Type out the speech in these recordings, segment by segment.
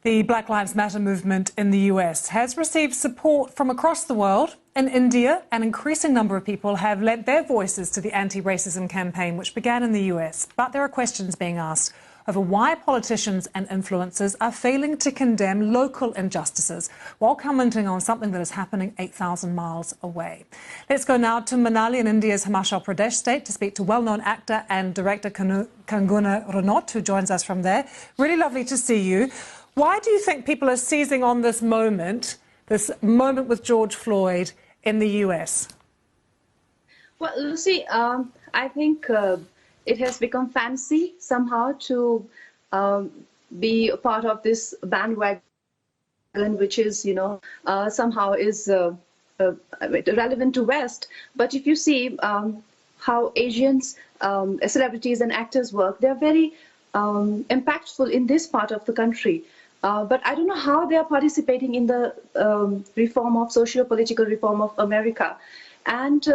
The Black Lives Matter movement in the US has received support from across the world. In India, an increasing number of people have lent their voices to the anti-racism campaign, which began in the US. But there are questions being asked over why politicians and influencers are failing to condemn local injustices while commenting on something that is happening 8,000 miles away. Let's go now to Manali in India's Himachal Pradesh state to speak to well-known actor and director Kangana Ranaut, who joins us from there. Really lovely to see you. Why do you think people are seizing on this moment with George Floyd in the US? Well, Lucy, I think it has become fancy somehow to be a part of this bandwagon, which is, somehow is relevant to West. But if you see how Asians, celebrities and actors work, they're very impactful in this part of the country. But I don't know how they are participating in the reform of socio-political reform of America. And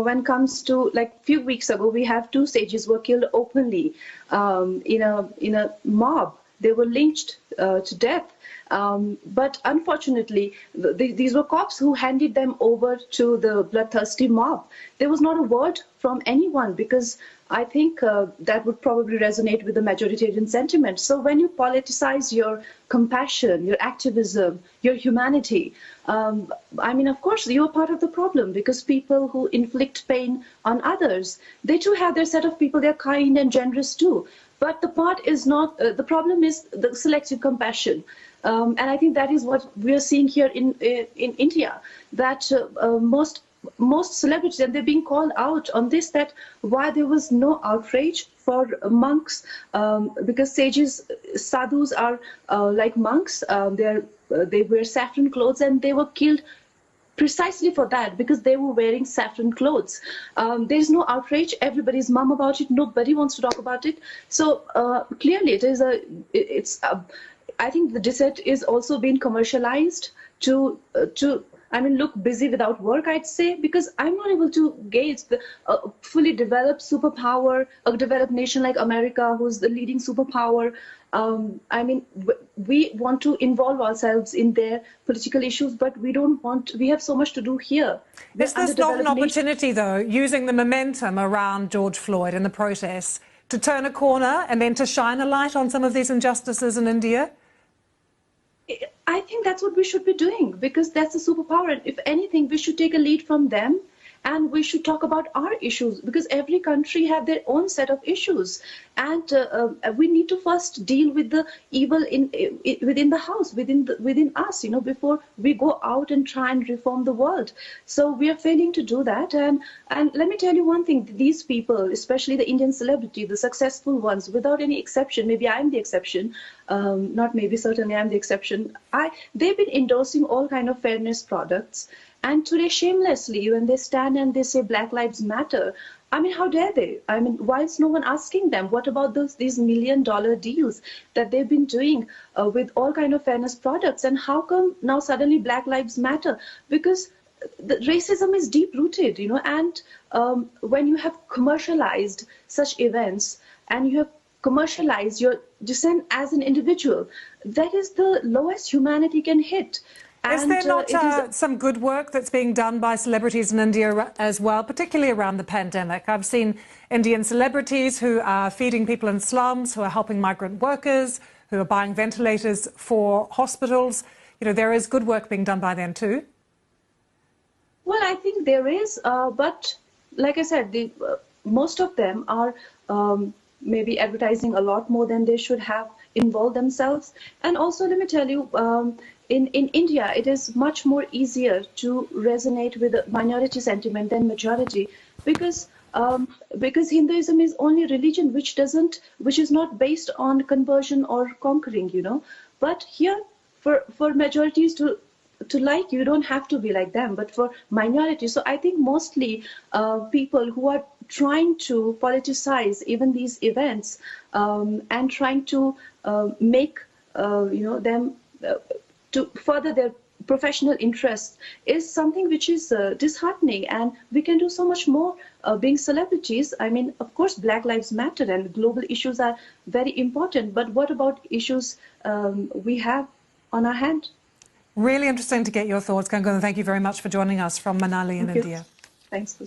when it comes to, like, a few weeks ago, we have two sages who were killed openly in a mob. They were lynched to death. But unfortunately, these were cops who handed them over to the bloodthirsty mob. There was not a word from anyone, because I think that would probably resonate with the majoritarian sentiment. So when you politicize your compassion, your activism, your humanity, I mean, of course, you're part of the problem, because people who inflict pain on others, they too have their set of people. They're kind and generous too. But the part is not, the problem is the selective compassion. And I think that is what we are seeing here in India, that most celebrities, and they're being called out on this, that why there was no outrage for monks, because sages, sadhus are like monks. They wear saffron clothes, and they were killed precisely for that, because they were wearing saffron clothes. There's no outrage. Everybody's mum about it. Nobody wants to talk about it. So clearly, I think the dissent is also being commercialized to look busy without work, I'd say, because I'm not able to gauge the fully developed superpower, a developed nation like America, who's the leading superpower. We want to involve ourselves in their political issues, but we have so much to do here. Is this not an opportunity, though, using the momentum around George Floyd and the protests, to turn a corner and then to shine a light on some of these injustices in India? I think that's what we should be doing, because that's a superpower. And if anything, we should take a lead from them, and we should talk about our issues, because every country have their own set of issues. And we need to first deal with the evil within the house, within us, before we go out and try and reform the world. So we are failing to do that. And let me tell you one thing, these people, especially the Indian celebrity, the successful ones, without any exception, maybe I'm the exception, not maybe, certainly I'm the exception, they've been endorsing all kind of fairness products. And today, shamelessly, when they stand and they say Black Lives Matter, I mean, how dare they? I mean, why is no one asking them? What about these $1 million deals that they've been doing with all kind of fairness products? And how come now suddenly Black Lives Matter? Because the racism is deep-rooted, and when you have commercialized such events and you have commercialized your dissent as an individual, that is the lowest humanity can hit. Is there not some good work that's being done by celebrities in India as well, particularly around the pandemic? I've seen Indian celebrities who are feeding people in slums, who are helping migrant workers, who are buying ventilators for hospitals. There is good work being done by them too. Well, I think there is, but like I said, most of them are maybe advertising a lot more than they should have involved themselves. And also, let me tell you, in India, it is much more easier to resonate with the minority sentiment than majority, because Hinduism is only religion which is not based on conversion or conquering, But here, for majorities to like you, don't have to be like them, but for minorities. So I think mostly people who are trying to politicize even these events and trying to make them to further professional interest is something which is disheartening, and we can do so much more being celebrities. I mean, of course, Black Lives Matter and global issues are very important, but what about issues we have on our hand? Really interesting to get your thoughts, Kangana. Thank you very much for joining us from Manali in Thank you. India. Thanks.